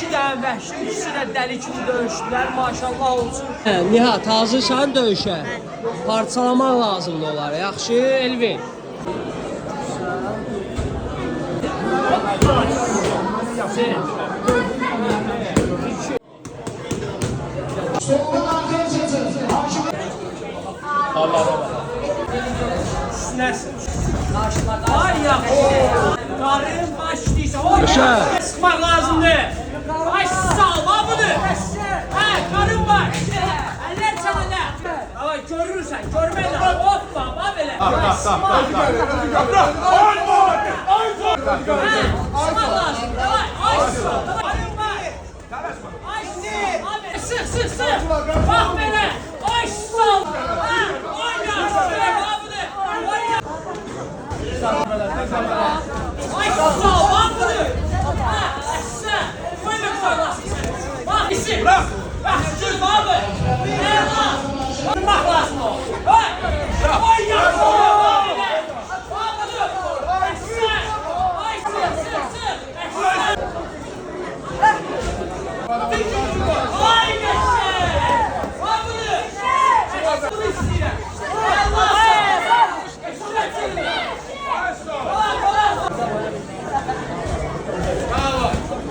İki dənə vəhşi, ikisi də dəli kimi döyüşdülər, maşallah olsun. Nihat, hazırsan döyüşə? Parçalamaq lazımdır onları. Yaxşı, Elvin. Sinəsin. Ay yaxşı. Qarın başlayırsa, o sıxmaq lazımdır. Ay sağ ol, budur. Hə, qarın var. Əllər çənələr. Ay, görürsən, görməklə. Hoppa, bax belə. Sıxmaq lazımdır. Ay sağ ol. Qarın var. Ay sıx, sıx, sıx. Bax belə. Ay sağ ol. Ay yaxşı. Ay sağ ol, bax budur. Sən, böyle quraqlasın. Bax, isim. Bax, şükür, bax bu. Bax lazım o.